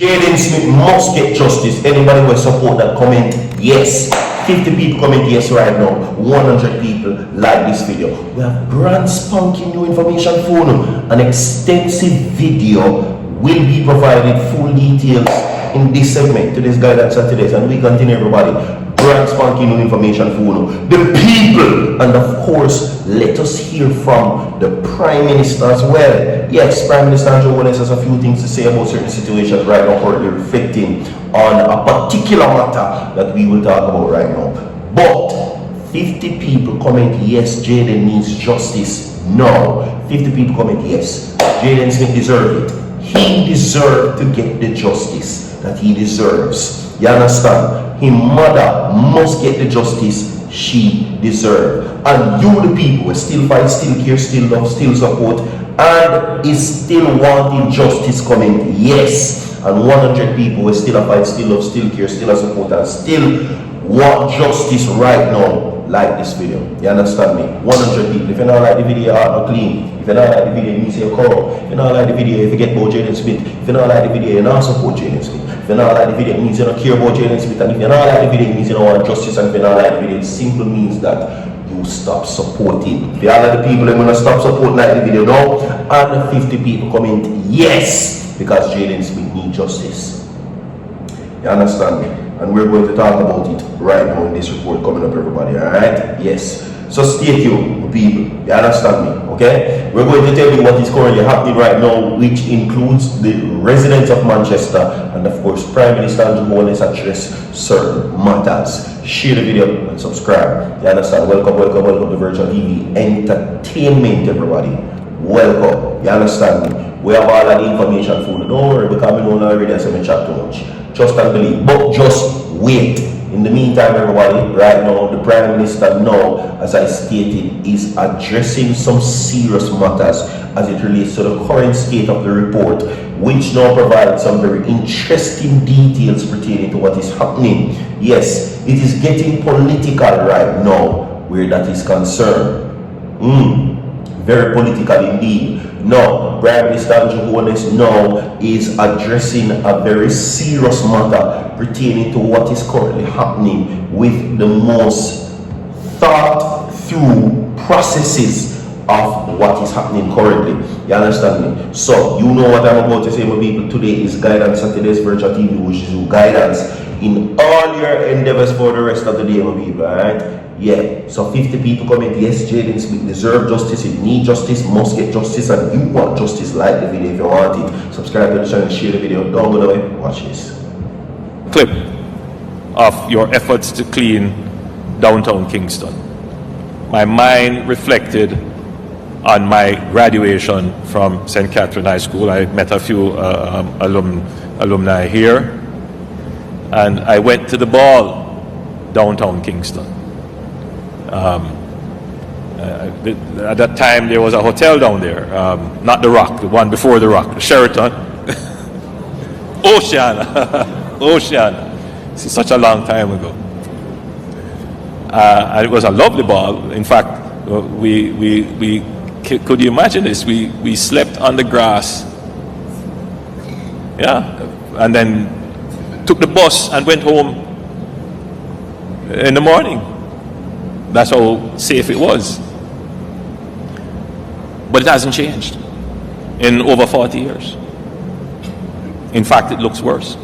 Jaden Smith must get justice. Anybody will support that comment? Yes. 50 people comment yes right now. 100 people like this video. We have brand spanking new information for you. An extensive video will be provided, full details in this segment. Today's guidance and today's, and we continue everybody. Brand spanking new information for you. The people, and of course, let us hear from the Prime Minister as well. Yes, Prime Minister Holness has a few things to say about certain situations right now currently reflecting on a particular matter that we will talk about right now. But 50 people comment yes, Jayden needs justice. No. 50 people comment yes, Jaden Smith deserves it. He deserves to get the justice that he deserves. You understand? His mother must get the justice she deserves. And you, the people, will still fight, still care, still love, still support, and is still wanting justice coming. Yes. And 100 people will still fight, still love, still care, still support, and still want justice right now. Like this video. You understand me? 100 people. If you don't like the video, heart not clean. If you don't like the video, you say a call. If you don't like the video, you forget about Jaden Smith. If you don't like the video, you don't support Jaden Smith. If you don't like the video, it means you don't care about Jaden Smith. And if you don't like the video, it means you don't want justice. And if you don't like the video, it simply means that you stop supporting. If you are like the people, they're going to stop supporting like the video now. And 50 people comment yes, because Jaden Smith needs justice. You understand me? And we're going to talk about it right now in this report coming up, everybody. Alright? Yes. So stay tuned, people. You understand me? Okay? We're going to tell you what is currently happening right now, which includes the residents of Manchester and, of course, Prime Minister Holness address certain matters. Share the video and subscribe. You understand? Welcome to Virtual TV Entertainment, everybody. Welcome. You understand me? We have all of the information for you. Don't worry, because we don't already have to chat too much. Trust and believe, but just wait. In the meantime, everybody, right now, the Prime Minister now, as I stated, is addressing some serious matters as it relates to the current state of the report, which now provides some very interesting details pertaining to what is happening. Yes, it is getting political right now where that is concerned. Very political indeed. No, Prime Minister Holness now is addressing a very serious matter pertaining to what is currently happening with the most thought through processes of what is happening currently. You understand me? So you know what I'm about to say, my people. Today is Guidance on today's Virtual TV, which is guidance in all your endeavors for the rest of the day, my people. Alright? Yeah, so 50 people comment yes, Jaden Smith deserve justice, he need justice, must get justice, and you want justice. Like the video if you want it. Subscribe to the channel, share the video. Don't go away. Watch this clip of your efforts to clean downtown Kingston. My mind reflected on my graduation from St. Catherine High School. I met a few alumni here, and I went to the ball downtown Kingston. At that time, there was a hotel down there, not the Rock, the one before the Rock, the Sheraton. Oceana. This is such a long time ago. And it was a lovely ball. In fact, could you imagine this? We slept on the grass. Yeah, and then took the bus and went home in the morning. That's how safe it was. But it hasn't changed in over 40 years. In fact, it looks worse.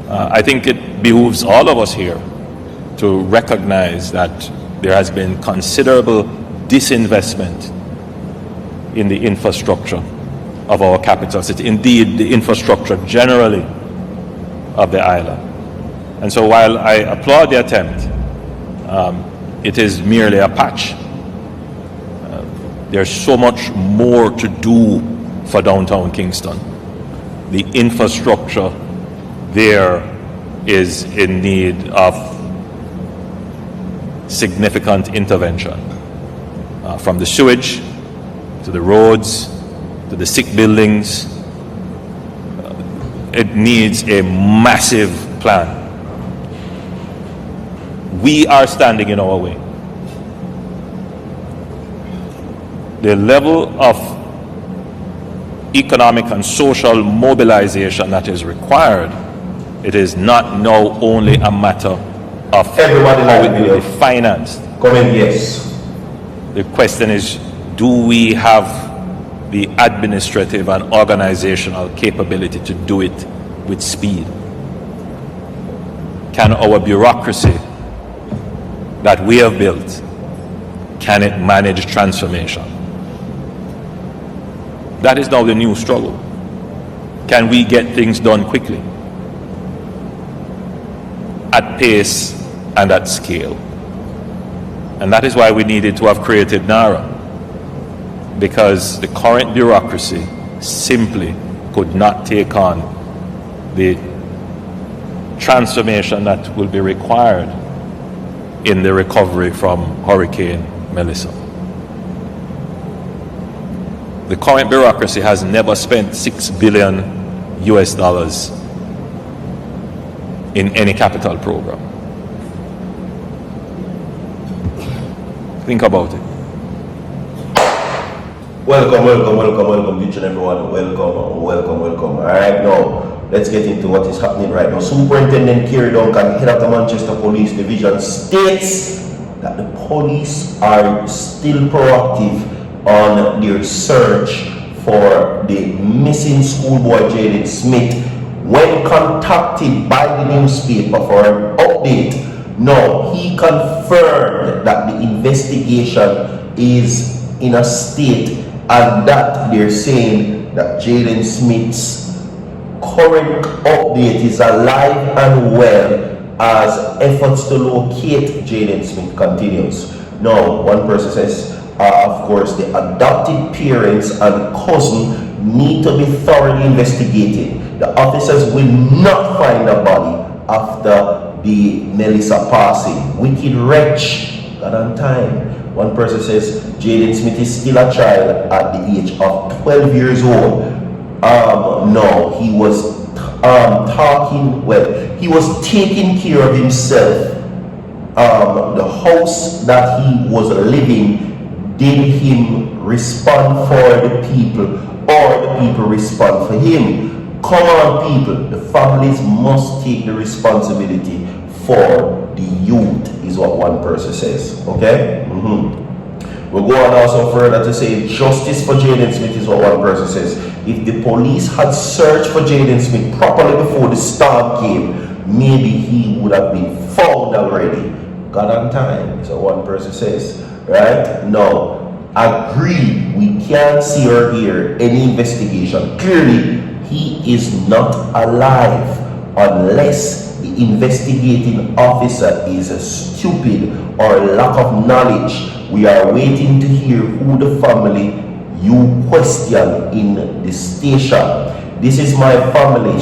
I think it behooves all of us here to recognize that there has been considerable disinvestment in the infrastructure of our capital city, indeed the infrastructure generally of the island. And so while I applaud the attempt, it is merely a patch. There's so much more to do for downtown Kingston. The infrastructure there is in need of significant intervention. From the sewage, to the roads, to the sick buildings. It needs a massive plan. We are standing in our way. The level of economic and social mobilization that is required, it is not now only a matter of Everybody how like it will be video. financed. Comment yes. The question is, do we have the administrative and organizational capability to do it with speed? Can our bureaucracy that we have built, can it manage transformation? That is now the new struggle. Can we get things done quickly, at pace and at scale? And that is why we needed to have created NARA, because the current bureaucracy simply could not take on the transformation that will be required in the recovery from Hurricane Melissa. The current bureaucracy has never spent $6 billion in any capital program. Think about it. Welcome, each and everyone. Welcome. All right, now let's get into what is happening right now. Superintendent Kerry Duncan, head of the Manchester Police Division, states that the police are still proactive on their search for the missing schoolboy Jaden Smith. When contacted by the newspaper for an update, no, he confirmed that the investigation is in a state and that they're saying that Jaden Smith's current update is alive and well as efforts to locate Jaden Smith continues. Now, one person says, of course, the adopted parents and cousin need to be thoroughly investigated. The officers will not find a body after the Melissa passing. Wicked wretch, got on time. One person says Jaden Smith is still a child at the age of 12 years old. No, he was he was taking care of himself. The house that he was living did him respond for the people, or the people respond for him. Come on, people, the families must take the responsibility for the youth, is what one person says. Okay? We'll go on also further to say justice for Jaden Smith is what one person says. If the police had searched for Jaden Smith properly before the storm came, maybe he would have been found already. Got on time, is what one person says. Right? No, agree, we can't see or hear any investigation. Clearly, he is not alive unless the investigating officer is stupid or lack of knowledge. We are waiting to hear who the family you question in the station. This is my family,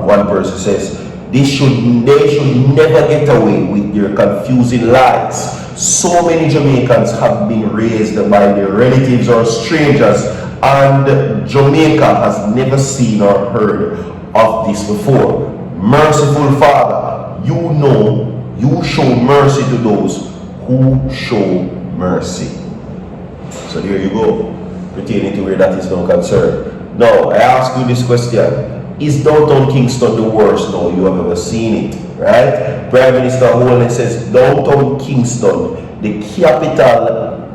one person says. They should never get away with their confusing lies. So many Jamaicans have been raised by their relatives or strangers, and Jamaica has never seen or heard of this before. Merciful Father, you know you show mercy to those who show mercy. So there you go, pertaining to where that is no concern. Now, I ask you this question. Is downtown Kingston the worst now you have ever seen it? Right? Prime Minister Holness says downtown Kingston, the capital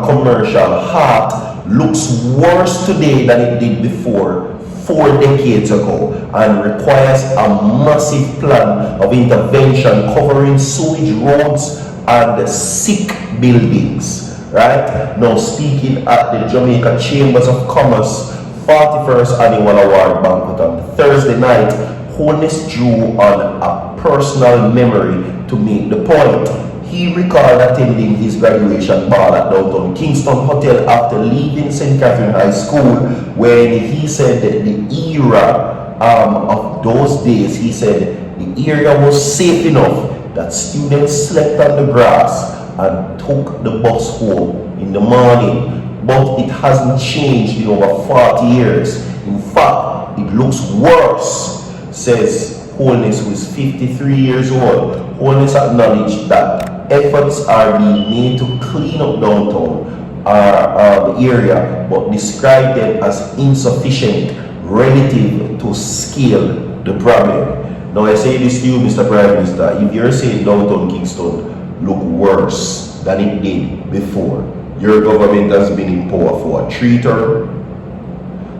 commercial heart, looks worse today than it did before 4 decades ago, and requires a massive plan of intervention covering sewage roads and sick buildings. Right? Now, speaking at the Jamaica Chambers of Commerce 41st Annual Award Banquet on Thursday night, Holness drew on a personal memory to make the point. He recalled attending his graduation ball at downtown Kingston Hotel after leaving St. Catherine High School, when he said that the era of those days, he said the area was safe enough that students slept on the grass and took the bus home in the morning. But it hasn't changed in over 40 years. In fact, it looks worse, says Holness, who is 53 years old. Holness acknowledged that efforts are being made to clean up downtown, area, but describe them as insufficient relative to scale the problem. Now I say this to you, Mr. Prime Minister, if you're saying downtown Kingston look worse than it did before, your government has been in power for 3 terms.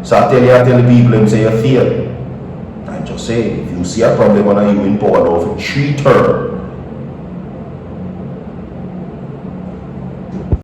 So I tell the people and say you fail. I just say, if you see a problem and you in power now for 3 terms,